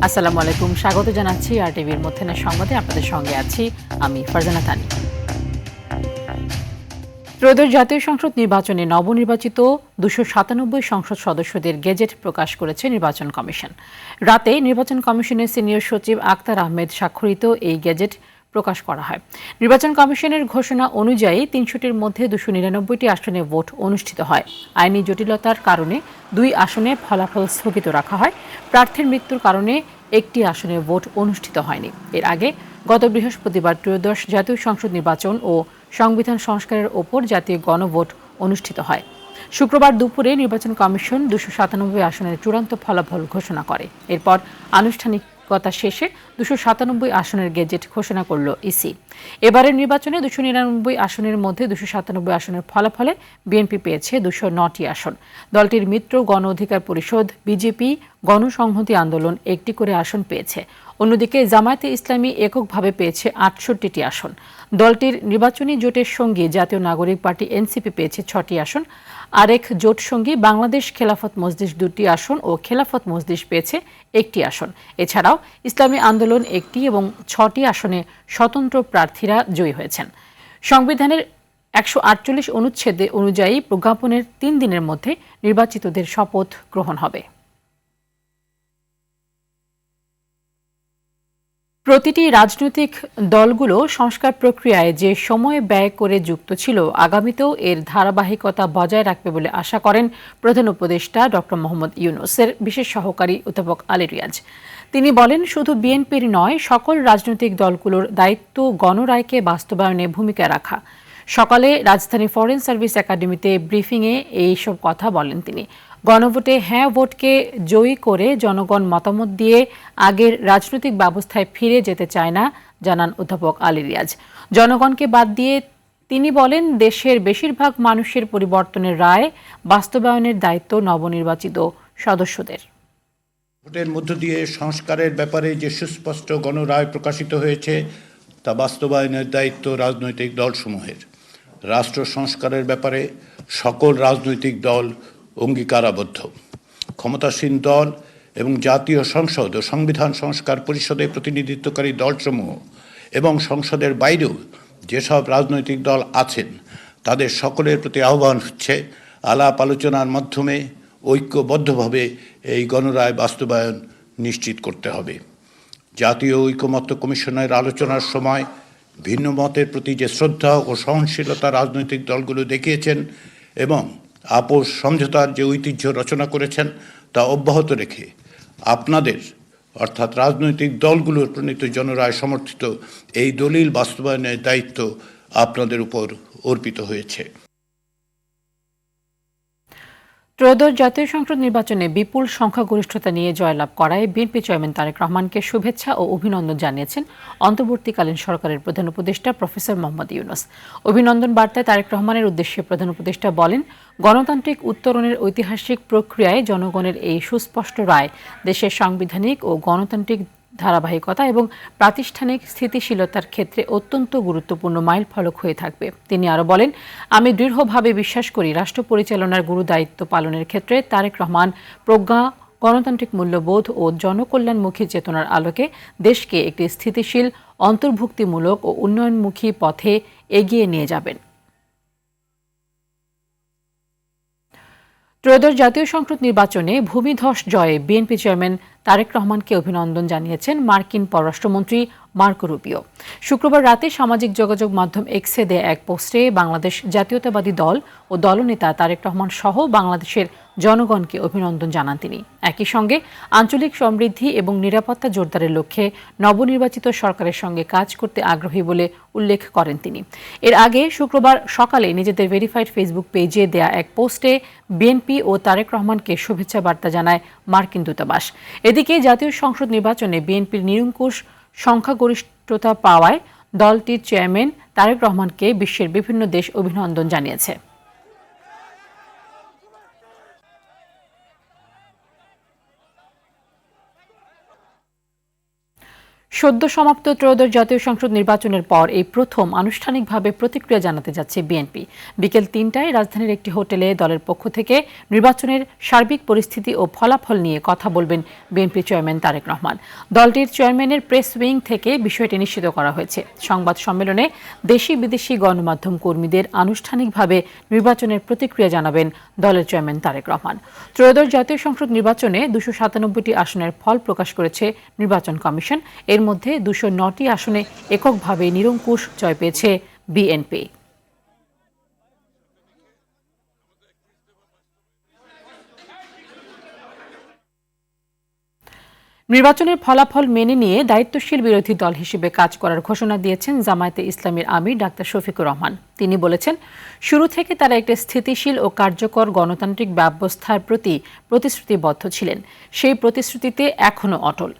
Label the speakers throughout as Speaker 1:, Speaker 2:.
Speaker 1: আসসালামু আলাইকুম, স্বাগত জানাচ্ছি আর টিভির মধ্যাহ্নের সংবাদে। আপনাদের সঙ্গে আছি আমি ফারজানা তানি। ত্রয়োদশ জাতীয় সংসদ নির্বাচনে নবনির্বাচিত 297 সংসদ সদস্যদের গেজেট প্রকাশ করেছে নির্বাচন কমিশন। রাতে নির্বাচন কমিশনের সিনিয়র সচিব আক্তার আহমেদ স্বাক্ষরিত এই গেজেট প্রকাশ করা হয়। নির্বাচন কমিশনের ঘোষণা অনুযায়ী 300টির মধ্যে 299টি আসনে ভোট অনুষ্ঠিত হয়। আইনি জটিলতার কারণে 2 আসনে ফলাফল স্থগিত রাখা হয়। প্রার্থীর মৃত্যুর কারণে একটি আসনে ভোট অনুষ্ঠিত হয়নি। এর আগে গত বৃহস্পতিবার ত্রয়োদশ জাতীয় সংসদ নির্বাচন ও সংবিধান সংস্কারের ওপর জাতীয় গণভোট অনুষ্ঠিত হয়। শুক্রবার দুপুরে নির্বাচন কমিশন 297 আসনের চূড়ান্ত ফলাফল ঘোষণা করে। এরপর আনুষ্ঠানিকতা শেষে 297 আসনের গেজেট ঘোষণা করল ইসি। এবারের নির্বাচনে 299 আসনের মধ্যে 297 আসনের ফলাফলে বিএনপি পেয়েছে 209টি আসন। দলটির মিত্র গণ অধিকার পরিষদ, বিজেপি, গণসংহতি আন্দোলন একটি করে আসন পেয়েছে। অন্যদিকে জামায়াতে ইসলামী এককভাবে পেয়েছে 68টি আসন। দলটির নির্বাচনী জোটের সঙ্গী জাতীয় নাগরিক পার্টি এনসিপি পেয়েছে 6টি আসন। আরেক জোট সঙ্গী বাংলাদেশ খেলাফত মজলিস 2টি আসন ও খেলাফত মজলিস পেয়েছে 1টি আসন। এছাড়াও ইসলামী আন্দোলন 1টি এবং 6টি আসনে স্বতন্ত্র প্রার্থীরা জয়ী হয়েছেন। সংবিধানের 148 অনুচ্ছেদে অনুযায়ী প্রজ্ঞাপনের 3 দিনের মধ্যে নির্বাচিতদের শপথ গ্রহণ হবে। প্রতিটি রাজনৈতিক দলগুলো সংস্কার প্রক্রিয়ায় যে সময় ব্যয় করে যুক্ত ছিল, আগামীতেও এর ধারাবাহিকতা বজায় রাখবে বলে আশা করেন প্রধান উপদেষ্টা ডক্টর মোহাম্মদ ইউনূসের বিশেষ সহকারী অধ্যাপক আলী রিয়াজ। তিনি বলেন, শুধু বিএনপির নয়, সকল রাজনৈতিক দলগুলোর দায়িত্ব গণরায়কে বাস্তবায়নে ভূমিকা রাখা। সকালে রাজধানী ফরেন সার্ভিস একাডেমিতে ব্রিফিংয়ে এইসব কথা বলেন তিনি। গণভোটে হ্যাঁ ভোটকে জয়ী করে জনগণ মতামত দিয়ে আগের রাজনৈতিক ব্যবস্থায় ফিরে যেতে চায় না, জানান অধ্যাপক আলী রিয়াজ। জনগণকে বাদ দিয়ে তিনি বলেন, দেশের বেশিরভাগ মানুষের পরিবর্তনের রায় বাস্তবায়নের দায়িত্ব নবনির্বাচিত সদস্যদের।
Speaker 2: ভোটের মধ্য দিয়ে সংস্কারের ব্যাপারে যে সুস্পষ্ট গণরায় প্রকাশিত হয়েছে তা বাস্তবায়নের দায়িত্ব রাজনৈতিক দলসমূহের। রাষ্ট্র সংস্কারের ব্যাপারে সকল রাজনৈতিক দল অঙ্গীকারাবদ্ধ। ক্ষমতাসীন দল এবং জাতীয় সংসদ ও সংবিধান সংস্কার পরিষদে প্রতিনিধিত্বকারী দলসমূহ এবং সংসদের বাইরেও যেসব রাজনৈতিক দল আছেন তাদের সকলের প্রতি আহ্বান হচ্ছে, আলাপ আলোচনার মাধ্যমে ঐক্যবদ্ধভাবে এই গণরায় বাস্তবায়ন নিশ্চিত করতে হবে। জাতীয় ঐকমত্য কমিশনের আলোচনার সময় ভিন্ন মতের প্রতি যে শ্রদ্ধা ও সহনশীলতা রাজনৈতিক দলগুলো দেখিয়েছেন এবং আপোষ সমঝোতার যে ঐতিহ্য রচনা করেছেন তা অব্যাহত রেখে আপনাদের অর্থাৎ রাজনৈতিক দলগুলোর প্রণীত জনরায় সমর্থিত এই দলিল বাস্তবায়নের দায়িত্ব আপনাদের উপর অর্পিত হয়েছে।
Speaker 1: ত্রয়োদশ জাতীয় সংসদ নির্বাচনে বিপুল সংখ্যাগরিষ্ঠতা নিয়ে জয়লাভ করায় বিএনপি চেয়ারম্যান তারেক রহমানকে শুভেচ্ছা ও অভিনন্দন জানিয়েছেন অন্তর্বর্তীকালীন সরকারের প্রধান উপদেষ্টা প্রফেসর মোহাম্মদ ইউনূস। অভিনন্দন বার্তায় তারেক রহমানের উদ্দেশ্যে প্রধান উপদেষ্টা বলেন, গণতান্ত্রিক উত্তরণের ঐতিহাসিক প্রক্রিয়ায় জনগণের এই সুস্পষ্ট রায় দেশের সাংবিধানিক ও গণতান্ত্রিক ধারাবাহিকতা এবং প্রাতিষ্ঠানিক স্থিতিশীলতার ক্ষেত্রে অত্যন্ত গুরুত্বপূর্ণ মাইলফলক হয়ে থাকবে। তিনি আরও বলেন, আমি দৃঢ়ভাবে বিশ্বাস করি রাষ্ট্র পরিচালনার গুরু দায়িত্ব পালনের ক্ষেত্রে তারেক রহমান প্রজ্ঞা, গণতান্ত্রিক মূল্যবোধ ও জনকল্যাণমুখী চেতনার আলোকে দেশকে একটি স্থিতিশীল, অন্তর্ভুক্তিমূলক ও উন্নয়নমুখী পথে এগিয়ে নিয়ে যাবেন। ত্রয়োদশ জাতীয় সংসদ নির্বাচনে ভূমিধস জয়ে বিএনপি চেয়ারম্যান তারেক রহমানকে অভিনন্দন জানিয়েছেন মার্কিন পররাষ্ট্রমন্ত্রী মার্কো রুবিও। শুক্রবার রাতে সামাজিক যোগাযোগ মাধ্যম এক্সে দেয়া এক পোস্টে বাংলাদেশ জাতীয়তাবাদী দল ও দলনেতা তারেক রহমান সহ বাংলাদেশের জনগণকে অভিনন্দন জানান তিনি। একই সঙ্গে আঞ্চলিক সমৃদ্ধি এবং নিরাপত্তা জোরদারের লক্ষ্যে নবনির্বাচিত সরকারের সঙ্গে কাজ করতে আগ্রহী বলে উল্লেখ করেন তিনি। এর আগে শুক্রবার সকালে নিজেদের ভেরিফাইড ফেসবুক পেজে দেয়া এক পোস্টে বিএনপি ও তারেক রহমানকে শুভেচ্ছা বার্তা জানায় মার্কিন দূতাবাস। এদিকে জাতীয় সংসদ নির্বাচনে বিএনপির নিরঙ্কুশ সংখ্যাগরিষ্ঠতা পাওয়ায় দলটির চেয়ারম্যান তারেক রহমানকে বিশ্বের বিভিন্ন দেশ অভিনন্দন জানিয়েছে। সদ্য সমাপ্ত ত্রয়োদশ জাতীয় সংসদ নির্বাচনের পর এই প্রথম আনুষ্ঠানিকভাবে প্রতিক্রিয়া জানাতে যাচ্ছে বিএনপি। বিকেল ৩টায় রাজধানীর একটি হোটেলে দলের পক্ষ থেকে নির্বাচনের সার্বিক পরিস্থিতি ও ফলাফল নিয়ে কথা বলবেন বিএনপি চেয়ারম্যান তারেক রহমান। দলটির চেয়ারম্যানের প্রেস উইং থেকে বিষয়টি নিশ্চিত করা হয়েছে। সংবাদ সম্মেলনে দেশি বিদেশি গণমাধ্যম কর্মীদের আনুষ্ঠানিকভাবে নির্বাচনের প্রতিক্রিয়া জানাবেন দলের চেয়ারম্যান তারেক রহমান। ত্রয়োদশ জাতীয় সংসদ নির্বাচনে 297টি আসনের ফল প্রকাশ করেছে নির্বাচন কমিশন। এর মধ্যে 209টি আসনে এককভাবে নিরঙ্কুশ জয় পেয়েছে বিএনপি। নির্বাচনের ফলাফল মেনে নিয়ে দায়িত্বশীল বিরোধী দল হিসেবে কাজ করার ঘোষণা দিয়েছেন জামায়াতে ইসলামীর আমির ডাক্তার শফিকুর রহমান। তিনি বলেছেন, শুরু থেকে তারা একটি স্থিতিশীল ও কার্যকর গণতান্ত্রিক ব্যবস্থার প্রতি প্রতিশ্রুতিবদ্ধ ছিলেন। সেই প্রতিশ্রুতিতে এখনো অটল।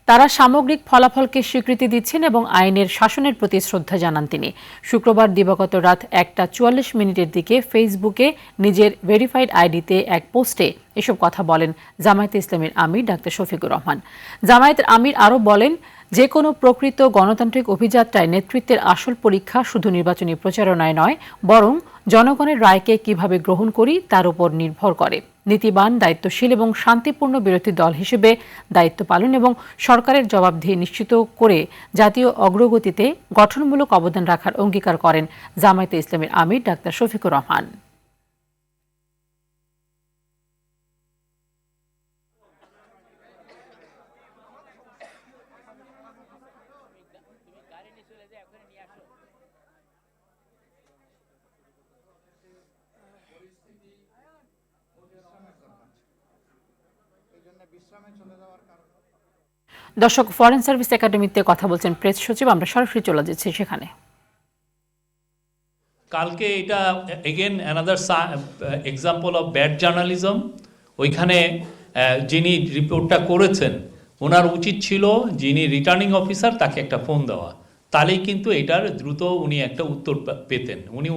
Speaker 1: তারা সামগ্রিক ফলাফলকে স্বীকৃতি দিচ্ছেন এবং আইনের শাসনের প্রতি শ্রদ্ধা জানান তিনি। শুক্রবার দিবাগত রাত 1টা 44 দিকে ফেসবুকে নিজের ভেরিফাইড আইডিতে এক পোস্টে এসব কথা বলেন জামায়াতে ইসলামীর আমির ডাক্তার শফিকুর রহমান। জামায়াতের আমির আরও বলেন, যে কোনো প্রকৃত গণতান্ত্রিক অভিযাত্রায় নেতৃত্বের আসল পরীক্ষা শুধু নির্বাচনী প্রচারণায় নয়, বরং জনগণের রায়কে কিভাবে গ্রহণ করি তার উপর নির্ভর করে। নীতিবান, দায়িত্বশীল এবং শান্তিপূর্ণ বিরোধী দল হিসেবে দায়িত্ব পালন এবং সরকারের জবাবদিহি নিশ্চিত করে জাতীয় অগ্রগতিতে গঠনমূলক অবদান রাখার অঙ্গীকার করেন জামায়াতে ইসলামীর আমির ডাক্তার শফিকুর রহমান। দর্শক, ফরেন সার্ভিস একাডেমিতে কথা বলছেন প্রেস সচিব। আমরা সরাসরি চলে যাচ্ছি সেখানে।
Speaker 3: কালকে এটা again another example of bad journalism. ওইখানে যিনি রিপোর্টটা করেছেন ওনার উচিত ছিল যিনি রিটার্নিং অফিসার তাকে একটা ফোন দেওয়া, তাহলেই কিন্তু এটার দ্রুত উনি একটা উত্তর পেতেন। উনি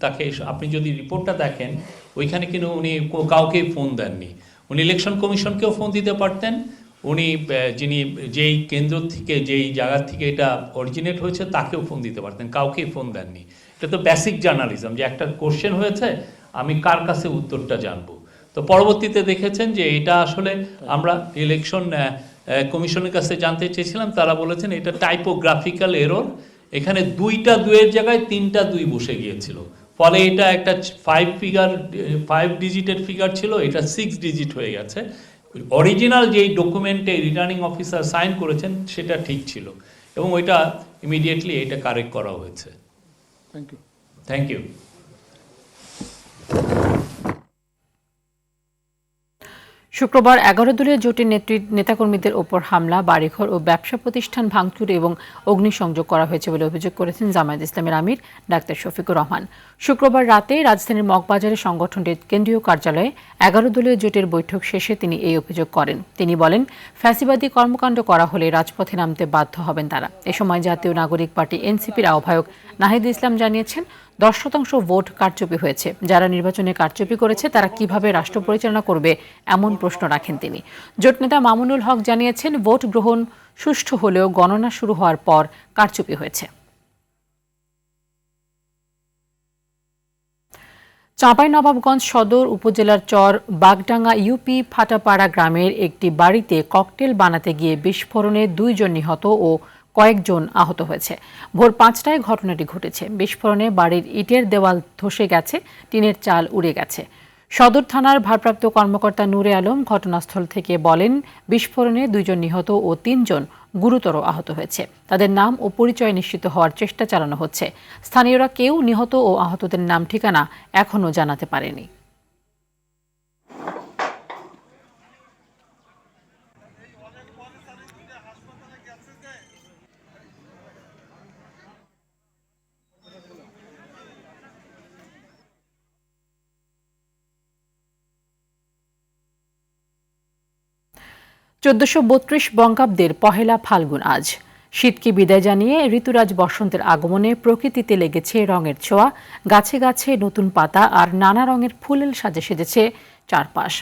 Speaker 3: তাকে, আপনি যদি রিপোর্টটা দেখেন ওইখানে কিন্তু উনি কাউকেই ফোন দেননি। উনি ইলেকশন কমিশনকেও ফোন দিতে পারতেন, উনি যিনি যেই কেন্দ্র থেকে যেই জায়গা থেকে এটা অরিজিনেট হয়েছে তাকেও ফোন দিতে পারতেন, কাউকেই ফোন দেননি। এটা তো বেসিক জার্নালিজম যে একটা কোশ্চেন হয়েছে আমি কার কাছে উত্তরটা জানবো। তো পরবর্তীতে দেখেছেন যে এটা আসলে আমরা ইলেকশন কমিশনের কাছে জানতে চেয়েছিলাম, তারা বলেছেন এটা টাইপোগ্রাফিক্যাল এরর। এখানে 2টা 2-এর জায়গায় 3টা 2 বসে গিয়েছিল, ফলে এটা একটা 5 ডিজিটের ফিগার ছিল, এটা 6 ডিজিট হয়ে গেছে। অরিজিনাল যেই ডকুমেন্টে রিটার্নিং অফিসার সাইন করেছেন সেটা ঠিক ছিল এবং ওইটা ইমিডিয়েটলি এটা কারেক্ট করা হয়েছে। Thank you.
Speaker 1: শুক্রবার 11 দলীয় জোটের নেতাকর্মীদের ওপর হামলা, বাড়িঘর ও ব্যবসা প্রতিষ্ঠান ভাঙচুর এবং অগ্নিসংযোগ করা হয়েছে বলে অভিযোগ করেছেন জামায়াত ইসলামের আমির ডাক্তার শফিকুর রহমান। শুক্রবার রাতে রাজধানীর মগবাজারে সংগঠনটির কেন্দ্রীয় কার্যালয়ে 11 দলীয় জোটের বৈঠক শেষে তিনি এই অভিযোগ করেন। তিনি বলেন, ফ্যাসিবাদী কর্মকাণ্ড করা হলে রাজপথে নামতে বাধ্য হবেন তারা। এ সময় জাতীয় নাগরিক পার্টি এনসিপির আহ্বায়ক নাহিদ ইসলাম জানিয়েছেন, 10% ভোট কারচুপি হয়েছে। যারা নির্বাচনে কারচুপি করেছে তারা কিভাবে রাষ্ট্র পরিচালনা করবে এমন প্রশ্ন রাখেন তিনি। জোট নেতা মামুনুল হক জানিয়েছেন, ভোট গ্রহণ সুষ্ঠু হলেও গণনা শুরু হওয়ার পর কারচুপি হয়েছে। চাঁপাইনবাবগঞ্জ সদর উপজেলার চর বাগডাঙ্গা ইউপি ফাটাপাড়া গ্রামের একটি বাড়িতে ককটেল বানাতে গিয়ে বিস্ফোরণে 2 জন নিহত ও কয়েকজন আহত হয়েছে। ভোর 5টায় ঘটনাটি ঘটেছে। বিস্ফোরণে বাড়ির ইটের দেওয়াল ধসে গেছে, টিনের চাল উড়ে গেছে। সদর থানার ভারপ্রাপ্ত কর্মকর্তা নূরে আলম ঘটনাস্থল থেকে বলেন, বিস্ফোরণে 2 জন নিহত ও 3 জন গুরুতর আহত হয়েছে। তাদের নাম ও পরিচয় নিশ্চিত হওয়ার চেষ্টা চালানো হচ্ছে। স্থানীয়রা কেউ নিহত ও আহতদের নাম ঠিকানা এখনও জানাতে পারেনি। চোদ্দশো বঙ্গাব্দের পহেলা ফাল্গুন আজ। শীতকে বিদায় জানিয়ে ঋতুরাজ বসন্তের আগমনে প্রকৃতিতে লেগেছে রঙের ছোঁয়া। গাছে গাছে নতুন পাতা আর নানা রঙের ফুলের সাজে সেজেছে চারপাশ।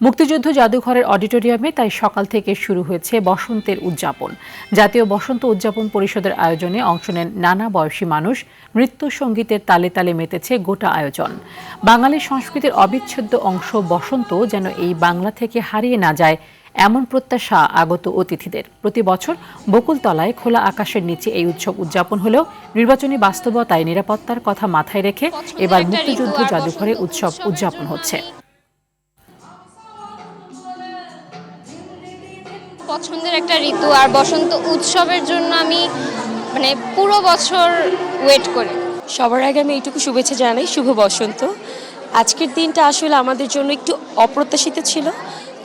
Speaker 1: মুক্তিযুদ্ধ জাদুঘরের অডিটোরিয়ামে তাই সকাল থেকে শুরু হয়েছে বসন্তের উদযাপন। জাতীয় বসন্ত উদযাপন পরিষদের আয়োজনে অংশ নেন নানা বয়সী মানুষ। নৃত্য সঙ্গীতের তালে তালে মেতেছে গোটা আয়োজন। বাঙালি সংস্কৃতির অবিচ্ছেদ্য অংশ বসন্ত যেন এই বাংলা থেকে হারিয়ে না যায়, এমন প্রত্যাশা আগত অতিথিদের। প্রতি বছর বকুলতলায় খোলা আকাশের নিচে এই উৎসব উদযাপন হলেও নির্বাচনী বাস্তবতায় নিরাপত্তার কথা মাথায় রেখে এবার মুক্তিযুদ্ধ জাদুঘরে উৎসব উদযাপন হচ্ছে।
Speaker 4: পছন্দের একটা ঋতু, আর বসন্ত উৎসবের জন্য আমি পুরো বছর ওয়েট করি।
Speaker 5: সবার আগে আমি এইটুকু শুভেচ্ছা জানাই, শুভ বসন্ত। আজকের দিনটা আসলে আমাদের জন্য একটু অপ্রত্যাশিত ছিল,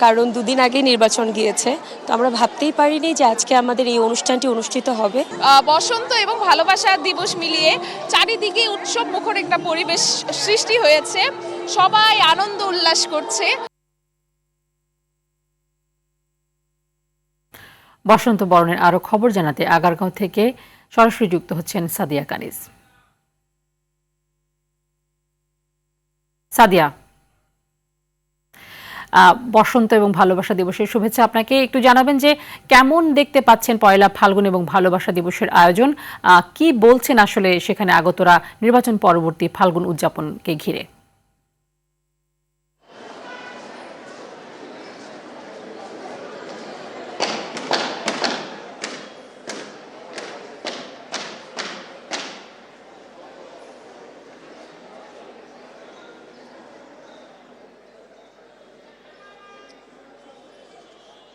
Speaker 5: কারণ দুদিন আগে নির্বাচন গিয়েছে, তো আমরা ভাবতেই পারিনি যে আজকে আমাদের এই অনুষ্ঠানটি অনুষ্ঠিত হবে।
Speaker 6: বসন্ত এবং ভালোবাসা দিবস মিলিয়ে চারিদিকে উৎসব মুখর একটা পরিবেশ সৃষ্টি হয়েছে, সবাই আনন্দ উল্লাস করছে।
Speaker 1: বসন্ত বরণের আরো খবর জানাতে আগারগাঁও থেকে সরাসরি যুক্ত হচ্ছেন সাদিয়া কানিজ। সাদিয়া, বসন্ত এবং ভালোবাসা দিবসের শুভেচ্ছা। আপনাকে একটু জানাবেন যে কেমন দেখতে পাচ্ছেন পয়লা ফাল্গুন এবং ভালোবাসা দিবসের আয়োজন, কি বলছেন আসলে সেখানে আগতরা নির্বাচন পরবর্তী ফাল্গুন উদযাপনকে ঘিরে?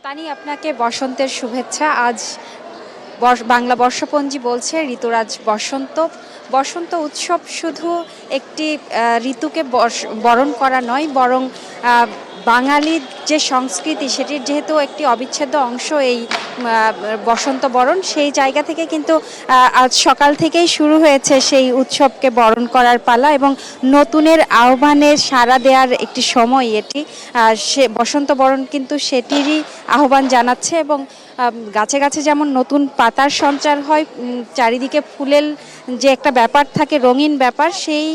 Speaker 7: তানি, আপনাকে বসন্তের শুভেচ্ছা। আজ বাংলা বর্ষপঞ্জি বলছে ঋতুরাজ বসন্ত। বসন্ত উৎসব শুধু একটি ঋতুকে বরণ করা নয়, বরং বাঙালির যে সংস্কৃতি সেটির যেহেতু একটি অবিচ্ছেদ্য অংশ এই বসন্ত বরণ, সেই জায়গা থেকে কিন্তু আজ সকাল থেকেই শুরু হয়েছে সেই উৎসবকে বরণ করার পালা এবং নতুনের আহ্বানের সাড়া দেওয়ার একটি সময় এটি। সে বসন্ত বরণ কিন্তু সেটিরই আহ্বান জানাচ্ছে এবং গাছে গাছে যেমন নতুন পাতার সঞ্চার হয়, চারিদিকে ফুলের যে একটা ব্যাপার থাকে, রঙিন ব্যাপার, সেই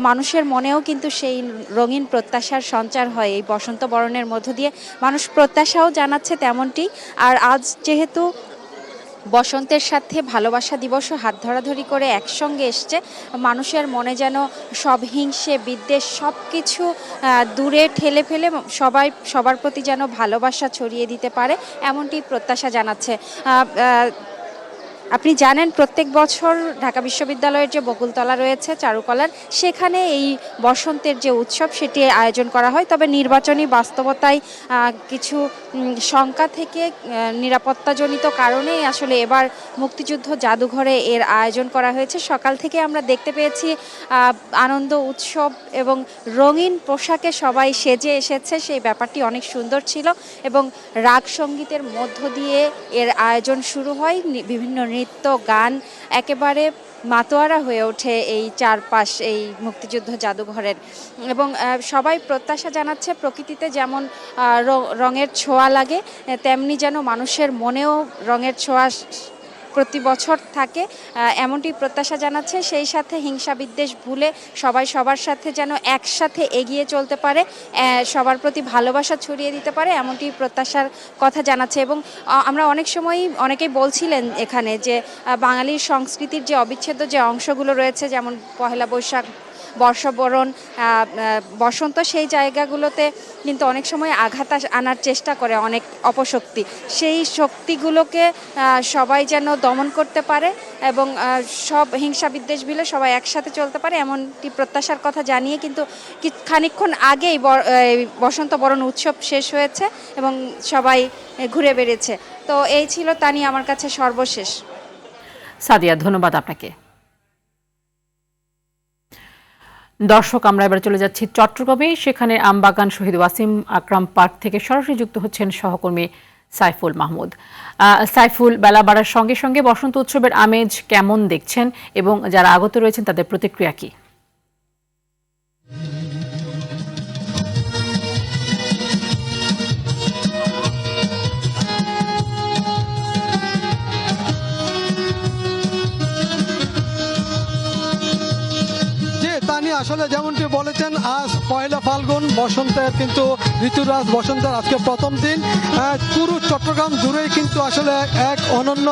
Speaker 7: মানুষের মনেও কিন্তু সেই রঙিন প্রত্যাশার সঞ্চার হয় এই বসন্ত বরণের মধ্য দিয়ে। মানুষ প্রত্যাশাও জানাচ্ছে তেমনটি। আর আজ যেহেতু বসন্তের সাথে ভালোবাসা দিবসও হাত ধরাধরি করে একসঙ্গে এসছে, মানুষের মনে যেন সব হিংসে বিদ্বেষ সব কিছু দূরে ঠেলে ফেলে সবার প্রতি যেন ভালোবাসা ছড়িয়ে দিতে পারে, এমনটি প্রত্যাশা জানাচ্ছে। আপনি জানেন প্রত্যেক বছর ঢাকা বিশ্ববিদ্যালয়ের যে বকুলতলা রয়েছে চারুকলার, সেখানে এই বসন্তের যে উৎসব সেটি আয়োজন করা হয়। তবে নির্বাচনী বাস্তবতায় কিছু শঙ্কা থেকে নিরাপত্তাজনিত কারণেই আসলে এবার মুক্তিযুদ্ধ জাদুঘরে এর আয়োজন করা হয়েছে। সকাল থেকে আমরা দেখতে পেয়েছি আনন্দ উৎসব এবং রঙিন পোশাকে সবাই সেজে এসেছে, সেই ব্যাপারটি অনেক সুন্দর ছিল এবং রাগ সঙ্গীতের মধ্য দিয়ে এর আয়োজন শুরু হয়। বিভিন্ন নৃত্য গান একেবারে মাতোয়ারা হয়ে ওঠে এই চারপাশ এই মুক্তিযুদ্ধ জাদুঘরের এবং সবাই প্রত্যাশা জানাচ্ছে প্রকৃতিতে যেমন রঙের ছোঁয়া লাগে, তেমনি যেন মানুষের মনেও রঙের ছোঁয়া প্রতি বছর থাকে, এমনটি প্রত্যাশা জানাচ্ছে। সেই সাথে হিংসা বিদ্বেষ ভুলে সবাই সবার সাথে যেন একসাথে এগিয়ে চলতে পারে, সবার প্রতি ভালোবাসা ছড়িয়ে দিতে পারে, এমনটি প্রত্যাশার কথা জানাচ্ছে। এবং আমরা অনেক সময়ই অনেকেই বলছিলেন এখানে যে বাঙালির সংস্কৃতির যে অবিচ্ছেদ্য যে অংশগুলো রয়েছে, যেমন পহেলা বৈশাখ, বর্ষবরণ, বসন্ত, সেই জায়গাগুলোতে কিন্তু অনেক সময় আঘাত আনার চেষ্টা করে অনেক অপশক্তি। সেই শক্তিগুলোকে সবাই যেন দমন করতে পারে এবং সব হিংসা বিদ্বেষ ভুলে সবাই একসাথে চলতে পারে, এমনটি প্রত্যাশার কথা জানিয়ে কিন্তু খানিকক্ষণ আগেই বসন্ত বরণ উৎসব শেষ হয়েছে এবং সবাই ঘুরে বেড়েছে। তো এই ছিল তানি আমার কাছে সর্বশেষ।
Speaker 1: সাদিয়া, ধন্যবাদ আপনাকে। দর্শক, আমরা এবার চলে যাচ্ছি চট্টগ্রামে। সেখানে আমবাগান শহীদ ওয়াসিম আকরাম পার্ক থেকে সরাসরি যুক্ত হচ্ছেন সহকর্মী সাইফুল মাহমুদ। সাইফুল, বেলা বাড়ার সঙ্গে সঙ্গে বসন্ত উৎসবের আমেজ কেমন দেখছেন এবং যারা আগত রয়েছেন তাদের প্রতিক্রিয়া কি?
Speaker 8: আসলে যেমনটি বলেছেন আজ পয়লা ফাল্গুন, বসন্তের কিন্তু ঋতুরাজ বসন্তের আজকে প্রথম দিন। পুরো চট্টগ্রাম জুড়েই কিন্তু আসলে এক অনন্য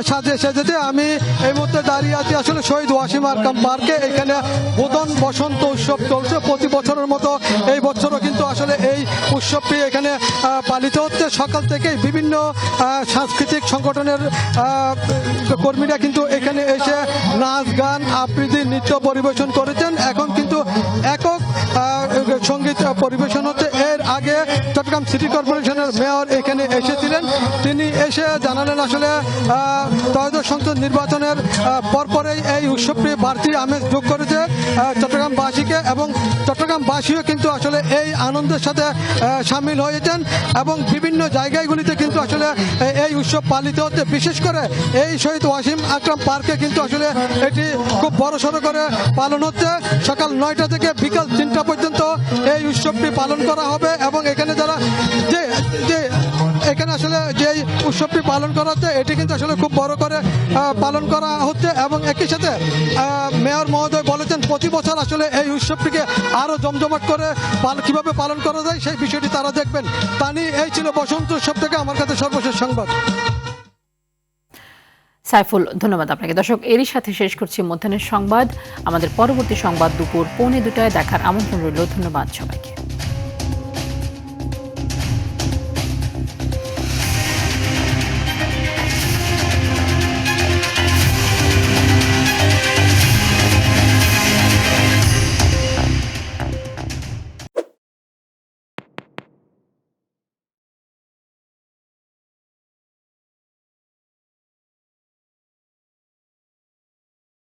Speaker 8: সাজে সেজেছে। আমি এই মুহূর্তে দাঁড়িয়ে আছি আসলে শহীদ ওয়াসিম আরকাম পার্কে। এখানে বোধন বসন্ত উৎসব চলছে প্রতি বছরের মতো। এই বছরও কিন্তু আসলে এই উৎসবটি এখানে পালিত হচ্ছে। সকাল থেকেই বিভিন্ন সাংস্কৃতিক সংগঠনের কর্মীরা কিন্তু এখানে এসে নাচ গান আবৃত্তি নৃত্য পরিবেশন করেছেন। এখন কিন্তু একক সঙ্গীত পরিবেশন হচ্ছে। এর আগে চট্টগ্রাম সিটি কর্পোরেশনের মেয়র এখানে এসেছিলেন। তিনি এসে জানালেন আসলে ত্রয়োদশ সংসদ নির্বাচনের পরপরেই এই উৎসবটি বাড়তি আমেজ যোগ করেছে চট্টগ্রামবাসীকে, এবং চট্টগ্রামবাসীও কিন্তু আসলে এই আনন্দের সাথে সামিল হয়েছেন এবং বিভিন্ন জায়গাগুলিতে কিন্তু আসলে এই উৎসব পালিত হচ্ছে। বিশেষ করে এই শহীদ ওয়াসিম আকরাম পার্কে কিন্তু আসলে এটি খুব বড়সড় করে পালন হচ্ছে। সকাল 9টা থেকে বিকাল 3টা পর্যন্ত এই উৎসবটি পালন করা হবে এবং এখানে যারা যে এখানে আসলে যে উৎসবটি পালন করা হচ্ছে এটি কিন্তু আসলে খুব বড় করে পালন করা হচ্ছে। এবং একই সাথে মেয়র মহোদয় বলেছেন প্রতি বছর আসলে এই উৎসবটিকে আরো জমজমাট করে কিভাবে পালন করা যায় সেই বিষয়টি তারা দেখবেন। তানি, এই ছিল বসন্ত উৎসব থেকে আমার কাছে সর্বশেষ সংবাদ।
Speaker 1: সাইফুল, ধন্যবাদ আপনাকে। দর্শক, এরই সাথে শেষ করছি মধ্যাহ্নের সংবাদ। আমাদের পরবর্তী সংবাদ দুপুর 1:45 দেখার আমন্ত্রণ রইল। ধন্যবাদ সবাইকে।